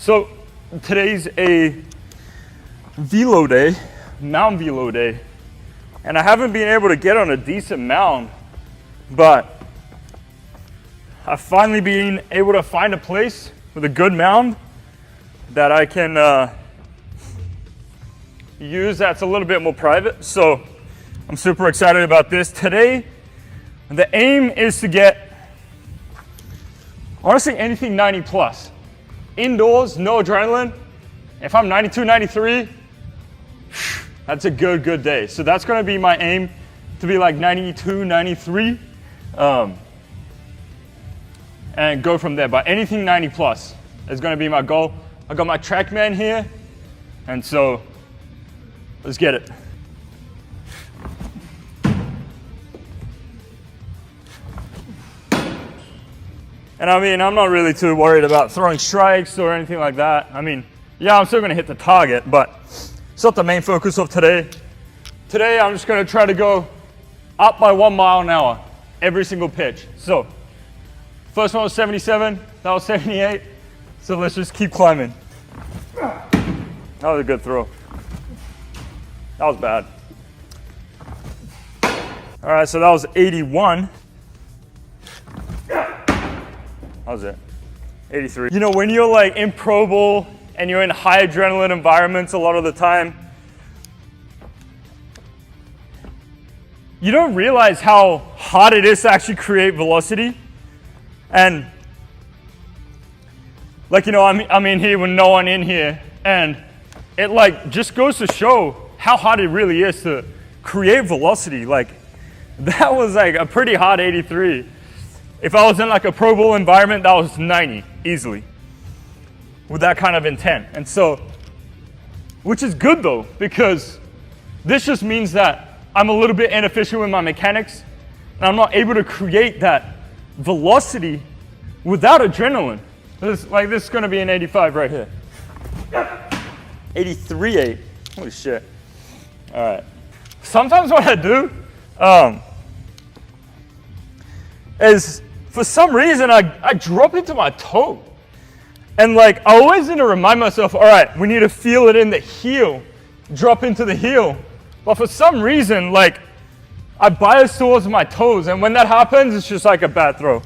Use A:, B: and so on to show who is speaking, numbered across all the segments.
A: So today's a velo day, Mound Velo day, and I haven't been able to get on a decent mound, but I've finally been able to find a place with a good mound that I can use that's a little bit more private. So I'm super excited about this. Today, the aim is to get, honestly, anything 90 plus. Indoors, no adrenaline. If I'm 92, 93, that's a good day. So that's gonna be my aim, to be like 92, 93, and go from there. But anything 90 plus is gonna be my goal. I got my TrackMan here, and so let's get it. And I mean, I'm not really too worried about throwing strikes or anything like that. I mean, yeah, I'm still gonna hit the target, but it's not the main focus of today. Today, I'm just gonna try to go up by 1 mile an hour every single pitch. So, first one was 77, that was 78. So let's just keep climbing. That was a good throw. That was bad. All right, so that was 81. How's it? 83. You know, when you're like in Pro Bowl and you're in high adrenaline environments a lot of the time, you don't realize how hard it is to actually create velocity. And like, you know, I'm in here with no one in here, and it like just goes to show how hard it really is to create velocity. Like, that was like a pretty hard 83. If I was in like a Pro Bowl environment, that was 90 easily with that kind of intent. And so, which is good though, because this just means that I'm a little bit inefficient with my mechanics and I'm not able to create that velocity without adrenaline. This is gonna be an 85 right here. 83.8, holy shit. All right. Sometimes what I do is, for some reason, I drop into my toe. And like, I always need to remind myself, all right, we need to feel it in the heel, drop into the heel. But for some reason, like, I bias towards my toes, and when that happens, it's just like a bad throw.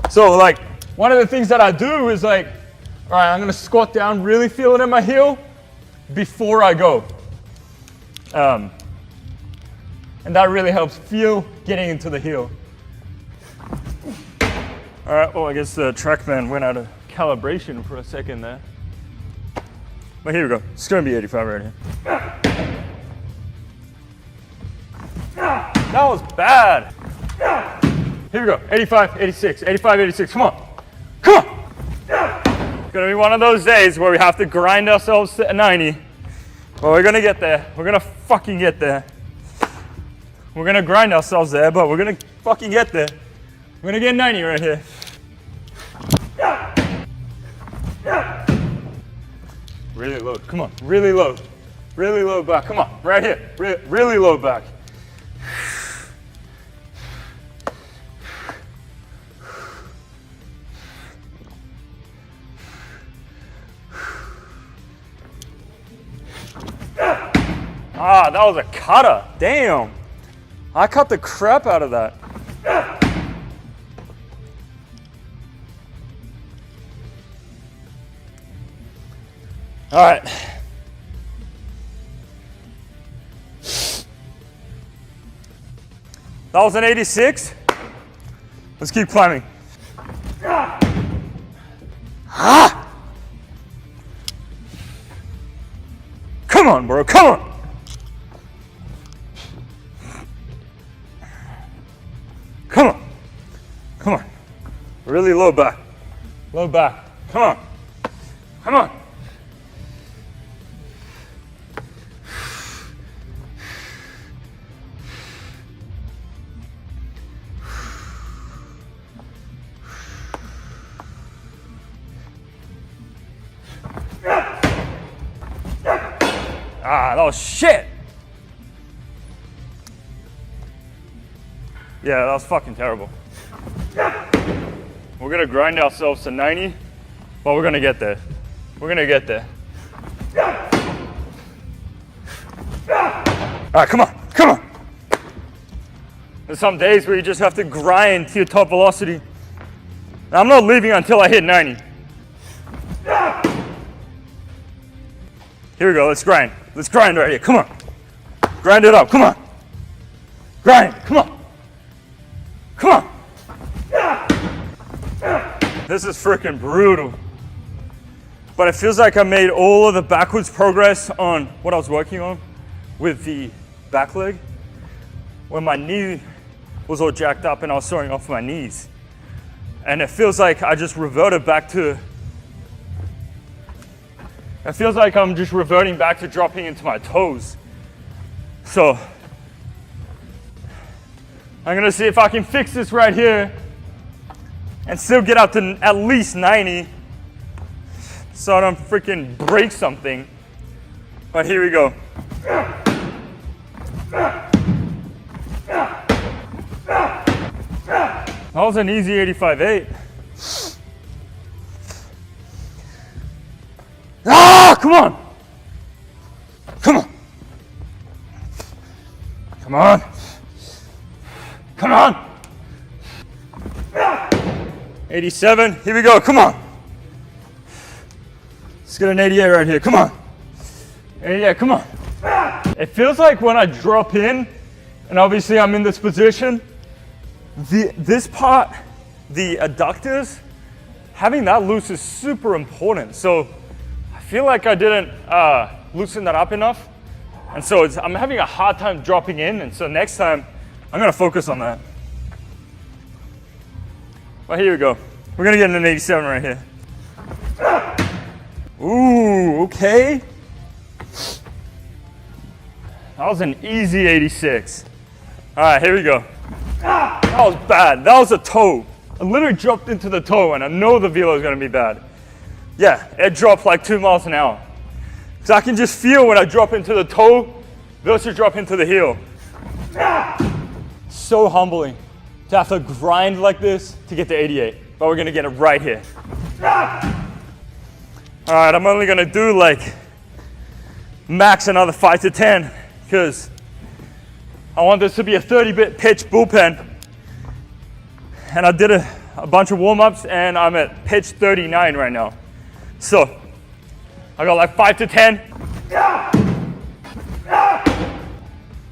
A: So like, one of the things that I do is like, all right, I'm gonna squat down, really feel it in my heel before I go. And that really helps feel getting into the heel. All right, well, I guess the TrackMan went out of calibration for a second there. But here we go. It's gonna be 85 right here. That was bad. Here we go, 85, 86, 85, 86, come on. Come on. It's gonna be one of those days where we have to grind ourselves to 90. But we're gonna get there. We're gonna fucking get there. We're gonna grind ourselves there, but we're gonna fucking get there. We're gonna get 90 right here. Really low, come on, really low. Really low back, come on, right here. Really low back. Ah, that was a cutter, damn. I cut the crap out of that. All right. That was an 86. Let's keep climbing. Ah! Come on, bro, come on. Come on. Come on. Really low back. Low back. Come on. Come on. Ah, that was shit. Yeah, that was fucking terrible. We're gonna grind ourselves to 90, but we're gonna get there. We're gonna get there. All right, come on, come on. There's some days where you just have to grind to your top velocity. Now, I'm not leaving until I hit 90. Here we go, let's grind. Let's grind right here, come on. Grind it up, come on. Grind, come on. Come on. This is freaking brutal. But it feels like I made all of the backwards progress on what I was working on with the back leg, when my knee was all jacked up and I was throwing off my knees. And it feels like I just reverted back to, it feels like I'm just reverting back to dropping into my toes. So, I'm gonna see if I can fix this right here and still get up to at least 90 so I don't freaking break something. But here we go. That was an easy 85.8. Ah, come on. Come on. Come on. Come on. 87, here we go, come on. Let's get an 88 right here, come on. 88, come on. It feels like when I drop in, and obviously I'm in this position, this part, the adductors, having that loose is super important. So I feel like I didn't loosen that up enough. And so I'm having a hard time dropping in. And so next time, I'm gonna focus on that. Well, here we go. We're gonna get an 87 right here. Ooh, okay. That was an easy 86. All right, here we go. That was bad. That was a toe. I literally dropped into the toe, and I know the velo is gonna be bad. Yeah, it dropped like 2 miles an hour. So I can just feel when I drop into the toe versus drop into the heel. So humbling to have to grind like this to get to 88, but we're gonna get it right here. All right, I'm only gonna do like max another 5 to 10 because I want this to be a 30-bit pitch bullpen. And I did a bunch of warm-ups and I'm at pitch 39 right now. So I got like 5 to 10.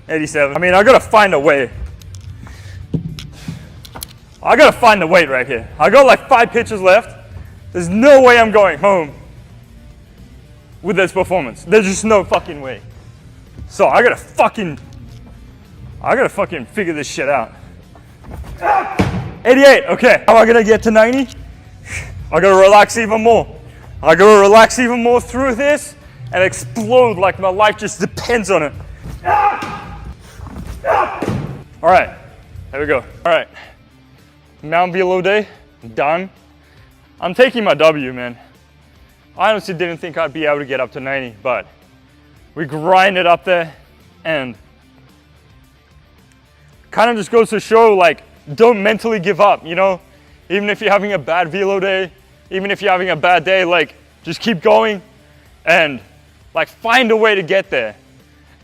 A: 87. I mean, I gotta find a way. I gotta find the weight right here. I got like 5 pitches left. There's no way I'm going home with this performance. There's just no fucking way. So I gotta fucking figure this shit out. 88, okay. How am I gonna get to 90? I gotta relax even more. I gotta relax even more through this and explode like my life just depends on it. All right, there we go. All right, Mound Velo day, done. I'm taking my W, man. I honestly didn't think I'd be able to get up to 90, but we grinded up there and kind of just goes to show, like, don't mentally give up, you know? Even if you're having a bad velo day, even if you're having a bad day, like, just keep going and, like, find a way to get there.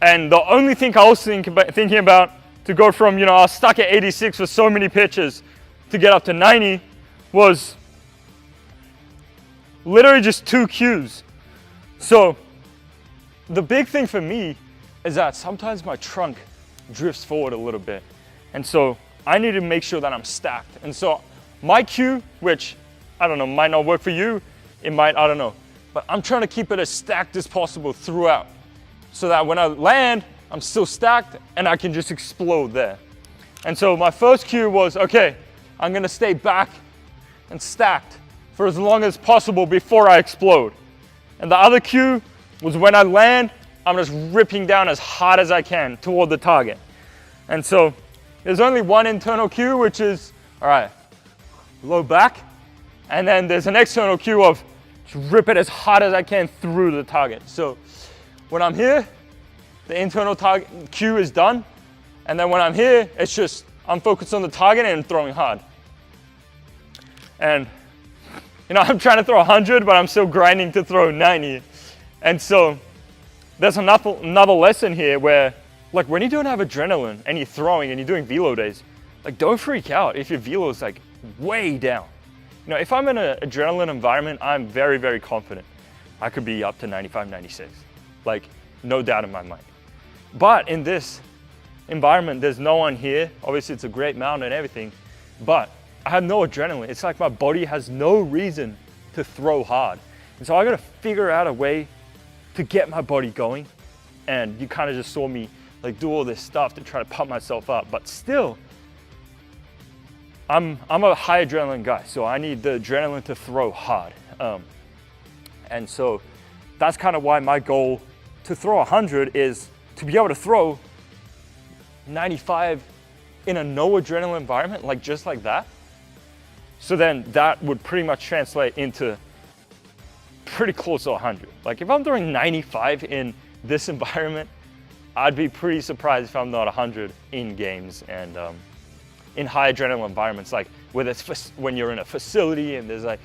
A: And the only thing I was thinking about to go from, you know, I was stuck at 86 for so many pitches to get up to 90 was literally just 2 cues. So the big thing for me is that sometimes my trunk drifts forward a little bit. And so I need to make sure that I'm stacked. And so my cue, which I don't know, might not work for you, it might, I don't know. But I'm trying to keep it as stacked as possible throughout so that when I land, I'm still stacked and I can just explode there. And so my first cue was, okay, I'm gonna stay back and stacked for as long as possible before I explode. And the other cue was when I land, I'm just ripping down as hard as I can toward the target. And so there's only one internal cue, which is, all right, low back. And then there's an external cue of just rip it as hard as I can through the target. So when I'm here, the internal target cue is done. And then when I'm here, it's just, I'm focused on the target and throwing hard. And You know, I'm trying to throw 100, but I'm still grinding to throw 90. And so there's another lesson here where, like, when you don't have adrenaline and you're throwing and you're doing velo days, like, don't freak out if your velo is like way down. You know, if I'm in an adrenaline environment, I'm very, very confident I could be up to 95, 96. Like, no doubt in my mind. But in this environment, there's no one here. Obviously, it's a great mountain and everything, but I have no adrenaline. It's like my body has no reason to throw hard. And so I gotta figure out a way to get my body going. And you kind of just saw me like do all this stuff to try to pump myself up, but still, I'm a high adrenaline guy, so I need the adrenaline to throw hard. And so that's kind of why my goal to throw 100 is to be able to throw 95 in a no adrenaline environment, like just like that. So then that would pretty much translate into pretty close to 100. Like if I'm throwing 95 in this environment, I'd be pretty surprised if I'm not 100 in games and in high adrenaline environments, like when you're in a facility and there's like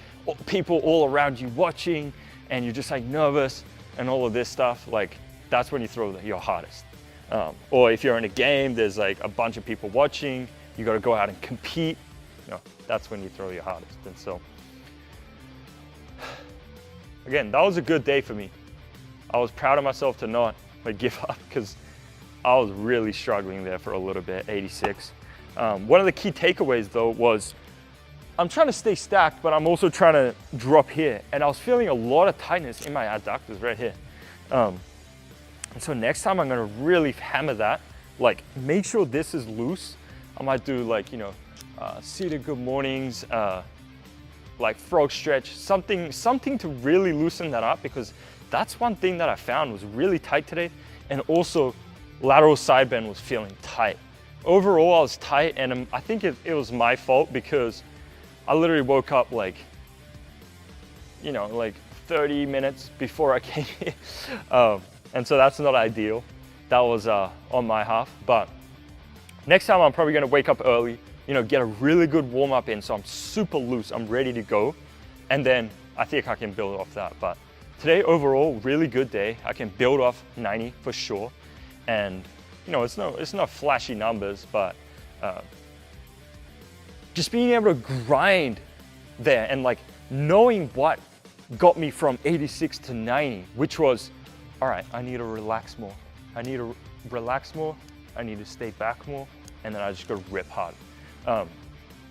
A: people all around you watching and you're just like nervous and all of this stuff, like that's when you throw your hardest. Or if you're in a game, there's like a bunch of people watching, you got to go out and compete. You know, that's when you throw your hardest. And so, again, that was a good day for me. I was proud of myself to not like give up because I was really struggling there for a little bit, 86. One of the key takeaways though was I'm trying to stay stacked, but I'm also trying to drop here. And I was feeling a lot of tightness in my adductors right here. And so next time I'm gonna really hammer that, like make sure this is loose. I might do like, you know, seated good mornings, like frog stretch, something to really loosen that up, because that's one thing that I found was really tight today. And also lateral side bend was feeling tight. Overall, I was tight, and I think it was my fault because I literally woke up like, you know, like 30 minutes before I came here. And so that's not ideal. That was on my half. But next time I'm probably gonna wake up early, you know, get a really good warm up in so I'm super loose, I'm ready to go. And then I think I can build off that. But today overall, really good day. I can build off 90 for sure. And you know, it's not flashy numbers, but just being able to grind there and like knowing what got me from 86 to 90, which was, all right, I need to relax more. I need to relax more. I need to stay back more. And then I just go rip hard.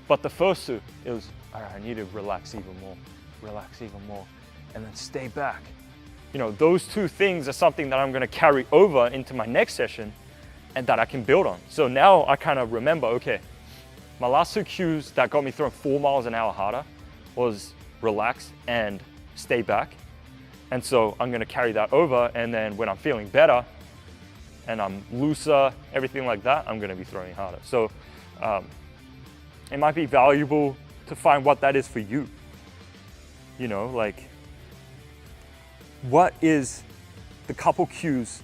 A: But the first two, it was, all right, I need to relax even more, and then stay back. You know, those two things are something that I'm gonna carry over into my next session and that I can build on. So now I kind of remember, okay, my last two cues that got me throwing 4 miles an hour harder was relax and stay back. And so I'm gonna carry that over, and then when I'm feeling better and I'm looser, everything like that, I'm gonna be throwing harder. So it might be valuable to find what that is for you. You know, like, what is the couple cues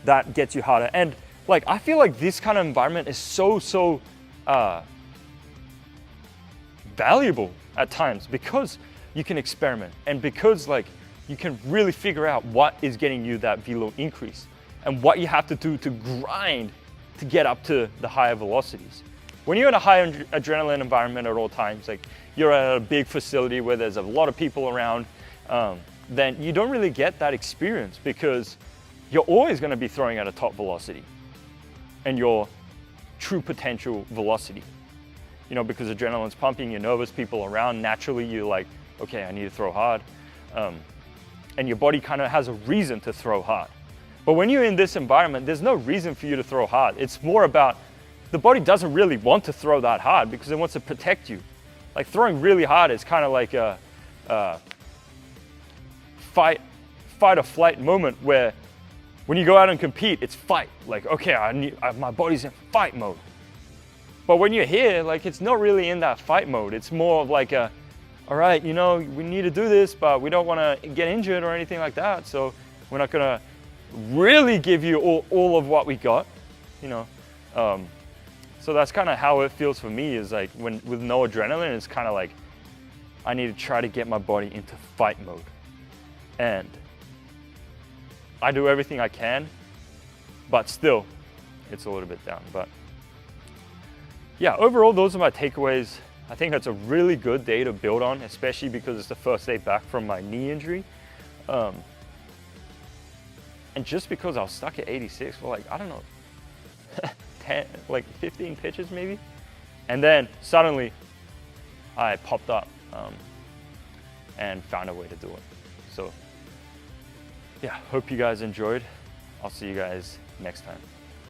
A: that gets you harder? And like, I feel like this kind of environment is so valuable at times because you can experiment and because like you can really figure out what is getting you that velo increase and what you have to do to grind to get up to the higher velocities. When you're in a high adrenaline environment at all times, like you're at a big facility where there's a lot of people around, then you don't really get that experience because you're always going to be throwing at a top velocity and your true potential velocity. You know, because adrenaline's pumping, you're nervous, people around, naturally you're like, okay, I need to throw hard. And your body kind of has a reason to throw hard. But when you're in this environment, there's no reason for you to throw hard. It's more about the body doesn't really want to throw that hard because it wants to protect you. Like throwing really hard is kind of like a fight or flight moment where when you go out and compete, it's fight. Like, okay, my body's in fight mode. But when you're here, like it's not really in that fight mode. It's more of like a, all right, you know, we need to do this, but we don't want to get injured or anything like that. So we're not gonna really give you all of what we got, you know. So that's kind of how it feels for me, is like with no adrenaline, it's kind of like, I need to try to get my body into fight mode. And I do everything I can, but still, it's a little bit down. But yeah, overall, those are my takeaways. I think that's a really good day to build on, especially because it's the first day back from my knee injury. And just because I was stuck at 86 for like, I don't know, 15 pitches maybe. And then suddenly I popped up and found a way to do it. So yeah, hope you guys enjoyed. I'll see you guys next time.